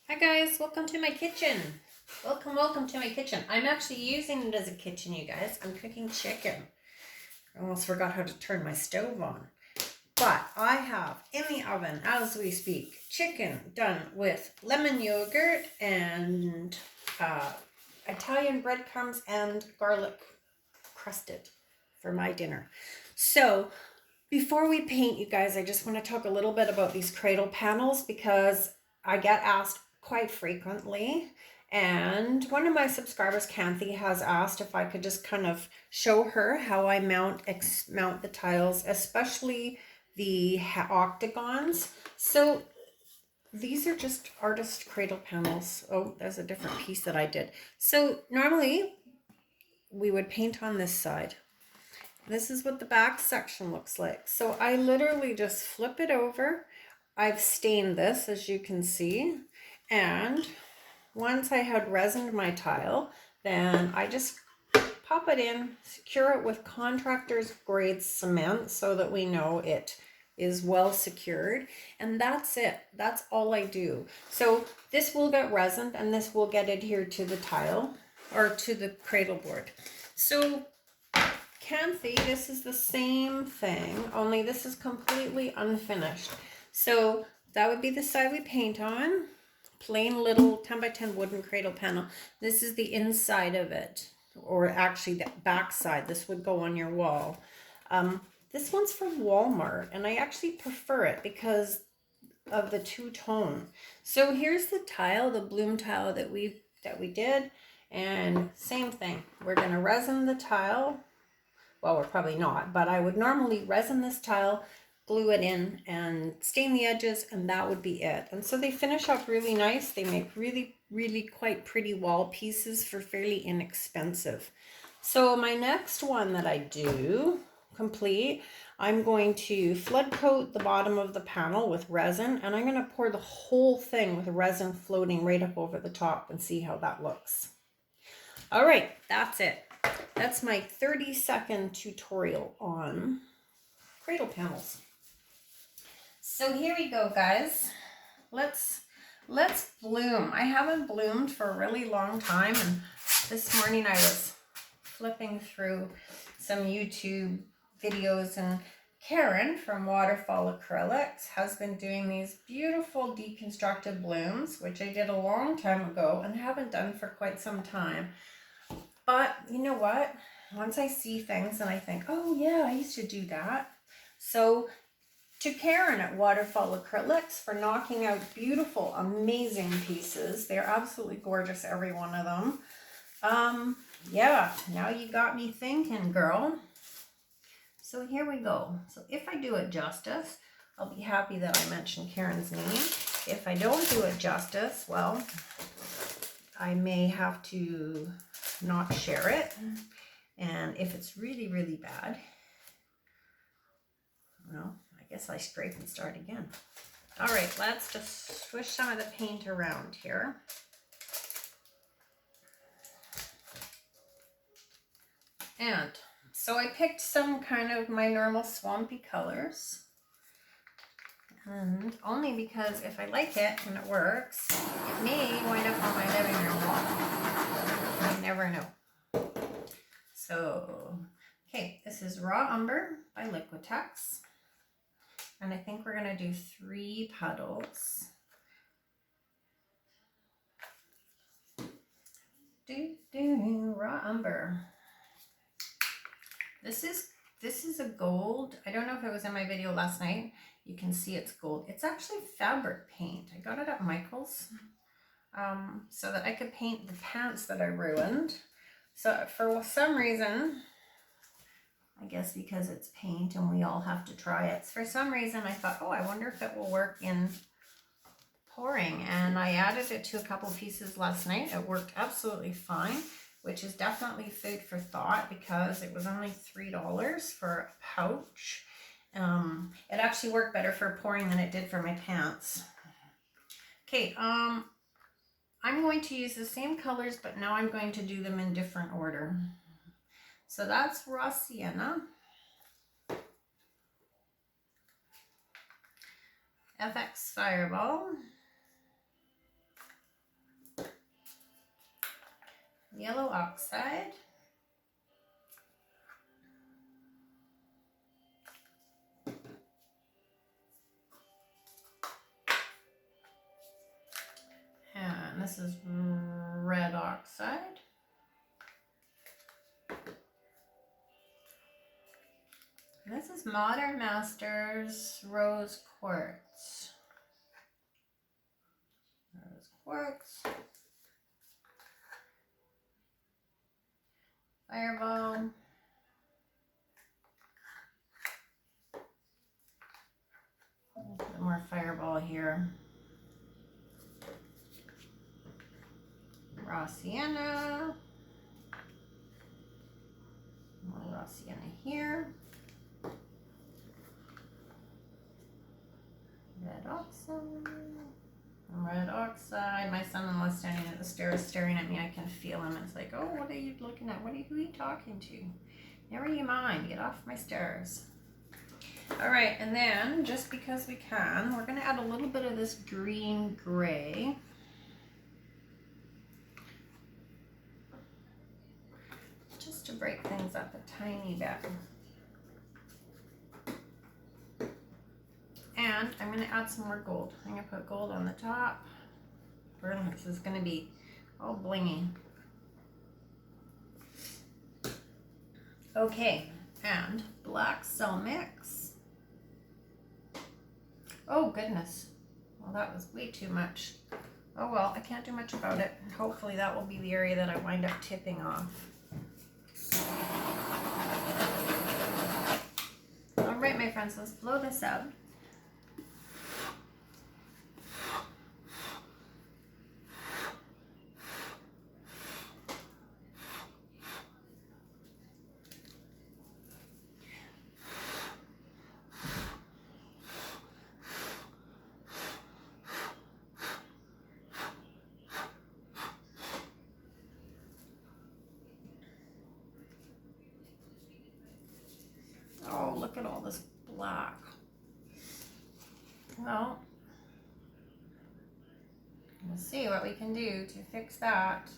Hi guys, welcome to my kitchen. Welcome to my kitchen. I'm actually using it as a kitchen, you guys. I'm cooking chicken. I almost forgot how to turn my stove on. But I have in the oven, as we speak, chicken done with lemon yogurt and Italian breadcrumbs and garlic crusted for my dinner. So before we paint, you guys, I just want to talk a little bit about these cradle panels because I get asked quite frequently. And one of my subscribers, Kathy, has asked if I could just kind of show her how I mount the tiles, especially the octagons. So these are just artist cradle panels. Oh, there's a different piece that I did. So normally we would paint on this side. This is what the back section looks like. So I literally just flip it over. I've stained this, as you can see. And once I had resined my tile, then I just pop it in, secure it with contractor's grade cement so that we know it is well secured. And that's it. That's all I do. So this will get resined and this will get adhered to the tile or to the cradle board. So Kathy, this is the same thing, only this is completely unfinished. So that would be the side we paint on. Plain little 10 by 10 wooden cradle panel. This is the inside of it, or actually the back side. This would go on your wall. This one's from Walmart, and I actually prefer it because of the two-tone. So here's the tile, the bloom tile that we did, and same thing. We're gonna resin the tile. Well, we're probably not, but I would normally resin this tile, glue it in and stain the edges, and that would be it. And so they finish up really nice. They make really quite pretty wall pieces for fairly inexpensive. So my next one that I do complete, I'm going to flood coat the bottom of the panel with resin, and I'm going to pour the whole thing with resin floating right up over the top and see how that looks. All right, that's it. That's my 30-second tutorial on cradle panels. So here we go, guys. Let's bloom. I haven't bloomed for a really long time, and this morning I was flipping through some YouTube videos, and Karen from Waterfall Acrylics has been doing these beautiful deconstructed blooms, which I did a long time ago and haven't done for quite some time. But you know what? Once I see things and I think, oh yeah, I used to do that. So to Karen at Waterfall Acrylics for knocking out beautiful, amazing pieces. They're absolutely gorgeous, every one of them. Yeah, now you got me thinking, girl. So here we go. So if I do it justice, I'll be happy that I mentioned Karen's name. If I don't do it justice, well, I may have to not share it. And if it's really bad, well, I guess I scrape and start again. All right, let's just swish some of the paint around here. And so I picked some kind of my normal swampy colors. And only because if I like it and it works, it may wind up on my living room wall. I never know. So, okay, this is Raw Umber by Liquitex. And I think we're going to do 3 puddles. Raw Umber. This is a gold. I don't know if it was in my video last night. You can see it's gold. It's actually fabric paint. I got it at Michael's so that I could paint the pants that I ruined. So for some reason, I guess because it's paint and we all have to try it, for some reason I thought, oh, I wonder if it will work in pouring. And I added it to a couple pieces last night. It worked absolutely fine, which is definitely food for thought because it was only $3 for a pouch. It actually worked better for pouring than it did for my pants. Okay, I'm going to use the same colors, but now I'm going to do them in different order. So that's raw sienna, FX Fireball, yellow oxide. And this is red oxide. And this is Modern Masters Rose Quartz. Rose Quartz. Fireball. A bit more fireball here. Raw sienna. More raw sienna here. Red oxide. Red oxide. My son-in-law's standing at the stairs staring at me. I can feel him. It's like, oh, what are you looking at? Who are you talking to? Never you mind. Get off my stairs. All right, and then just because we can, we're going to add a little bit of this green gray. Just to break things up a tiny bit. And I'm going to add some more gold. I'm going to put gold on the top. This is going to be all blingy. Okay, and black cell mix. Oh goodness. Well, that was way too much. Oh well, I can't do much about it. Hopefully that will be the area that I wind up tipping off. All right, my friends, let's blow this out. Oh, look at all this black. Well, we'll see what we can do to fix that.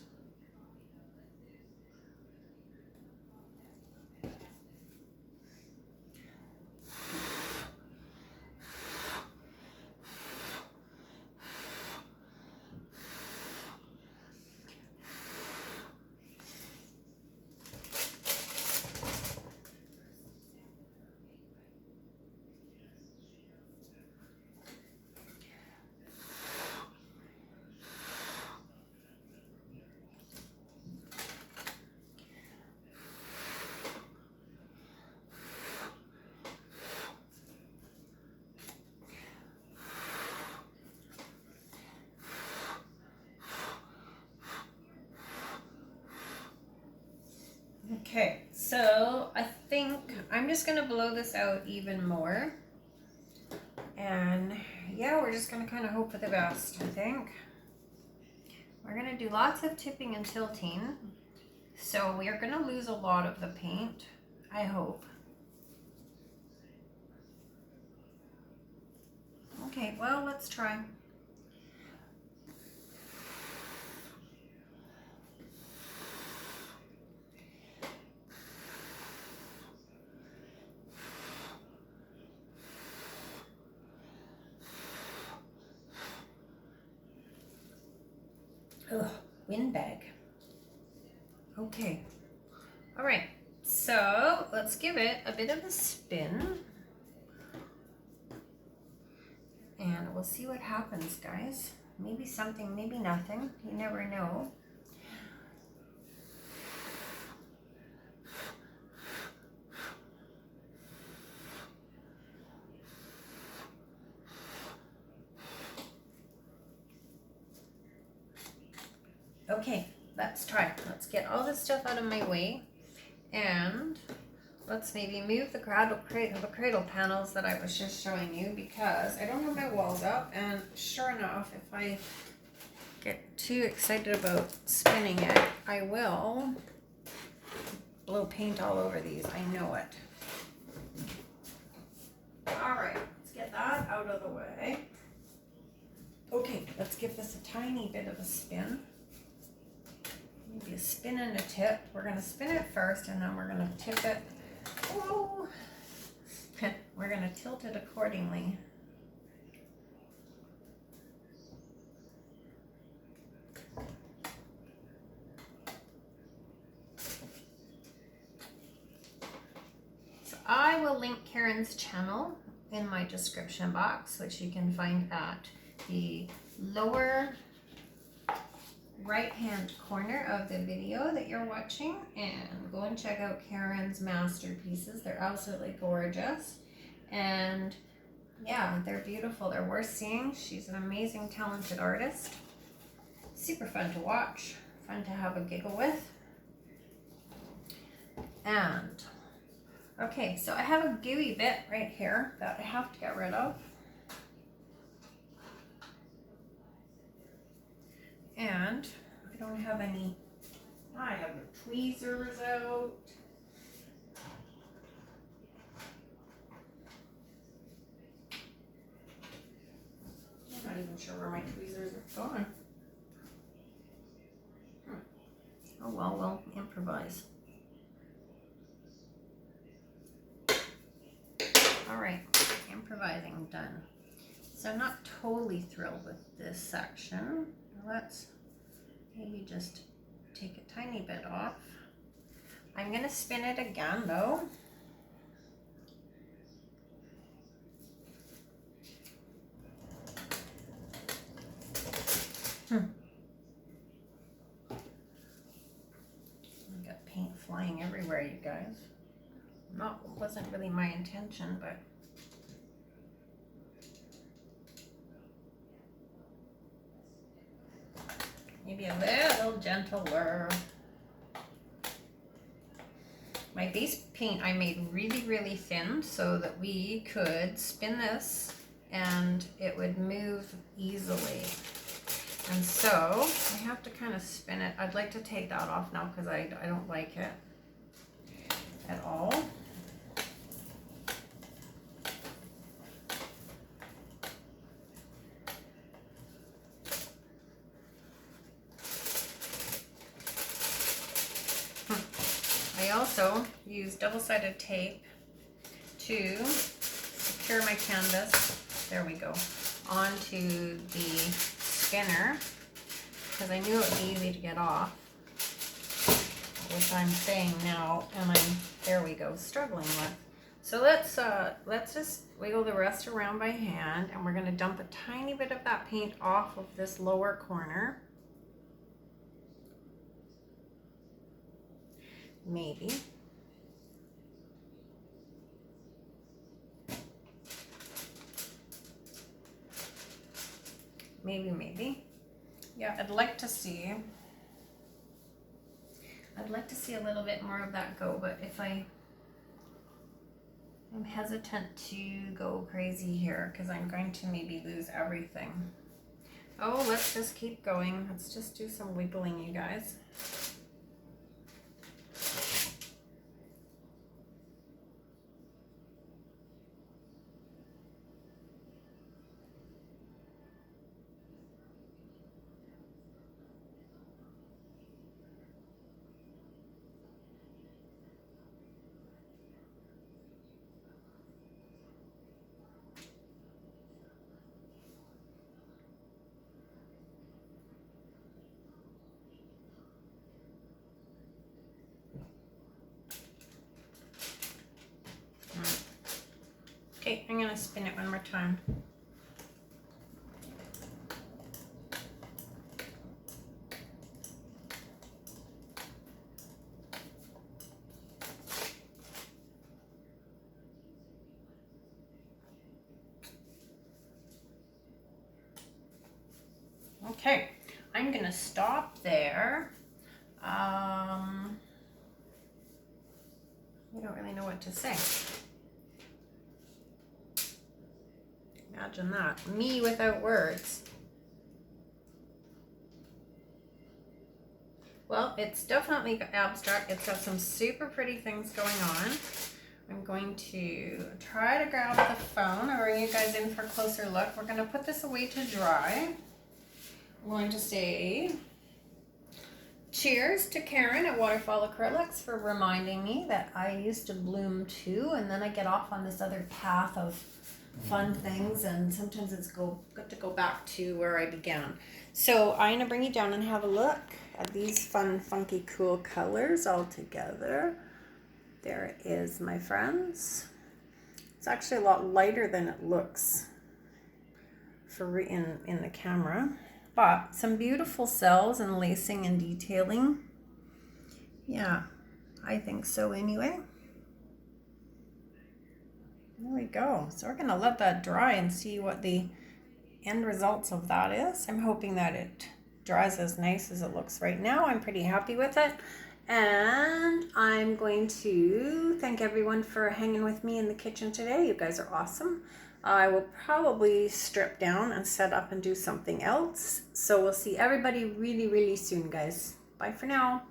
Okay, so I think I'm just going to blow this out even more. And yeah, we're just going to kind of hope for the best, I think. We're going to do lots of tipping and tilting. So we are going to lose a lot of the paint, I hope. Okay, well, let's try. Ugh, windbag. Okay. All right. So let's give it a bit of a spin. And we'll see what happens, guys. Maybe something, maybe nothing. You never know. Okay, let's try. Let's get all this stuff out of my way, and let's maybe move the cradle panels that I was just showing you, because I don't have my walls up, and sure enough, if I get too excited about spinning it, I will blow paint all over these. I know it. All right, let's get that out of the way. Okay, let's give this a tiny bit of a spin. maybe a spin and a tip. We're going to spin it first and then we're going to tip it. Oh, we're going to tilt it accordingly. So I will link Karen's channel in my description box, which you can find at the lower right hand corner of the video that you're watching, and go and check out Karen's masterpieces. They're absolutely gorgeous, and yeah, they're beautiful. They're worth seeing. She's an amazing, talented artist. Super fun to watch, fun to have a giggle with. And okay, so I have a gooey bit right here that I have to get rid of. And I don't have any, I have the tweezers out. I'm not even sure where my tweezers are going. Oh well, we'll improvise. All right, improvising done. So I'm not totally thrilled with this section. Let's maybe just take a tiny bit off. I'm gonna spin it again though. I got paint flying everywhere, you guys. Wasn't really my intention, but maybe a little gentler. My base paint I made really, really thin so that we could spin this and it would move easily. And so I have to kind of spin it. I'd like to take that off now because I don't like it at all. I also use double-sided tape to secure my canvas, there we go, onto the spinner because I knew it would be easy to get off, which I'm saying now, and there we go, struggling with. So let's just wiggle the rest around by hand, and we're going to dump a tiny bit of that paint off of this lower corner. Maybe. Maybe. Yeah, I'd like to see a little bit more of that go, but if I'm hesitant to go crazy here because I'm going to maybe lose everything. Oh, let's just keep going. Let's just do some wiggling, you guys. Okay, I'm going to spin it one more time. Okay, I'm going to stop there. I don't really know what to say. Imagine that. Me without words. Well, it's definitely abstract. It's got some super pretty things going on. I'm going to try to grab the phone and bring you guys in for a closer look. We're going to put this away to dry. I'm going to say Cheers to Karen at Waterfall Acrylics for reminding me that I used to bloom too, and then I get off on this other path of fun things, and sometimes it's good to go back to where I began. So I'm gonna bring you down and have a look at these fun, funky, cool colors all together. There it is, my friends. It's actually a lot lighter than it looks in the camera. But some beautiful cells and lacing and detailing. Yeah, I think so anyway. There we go. So we're going to let that dry and see what the end results of that is. I'm hoping that it dries as nice as it looks right now. I'm pretty happy with it. And I'm going to thank everyone for hanging with me in the kitchen today. You guys are awesome. I will probably strip down and set up and do something else. So we'll see everybody really, really soon, guys. Bye for now.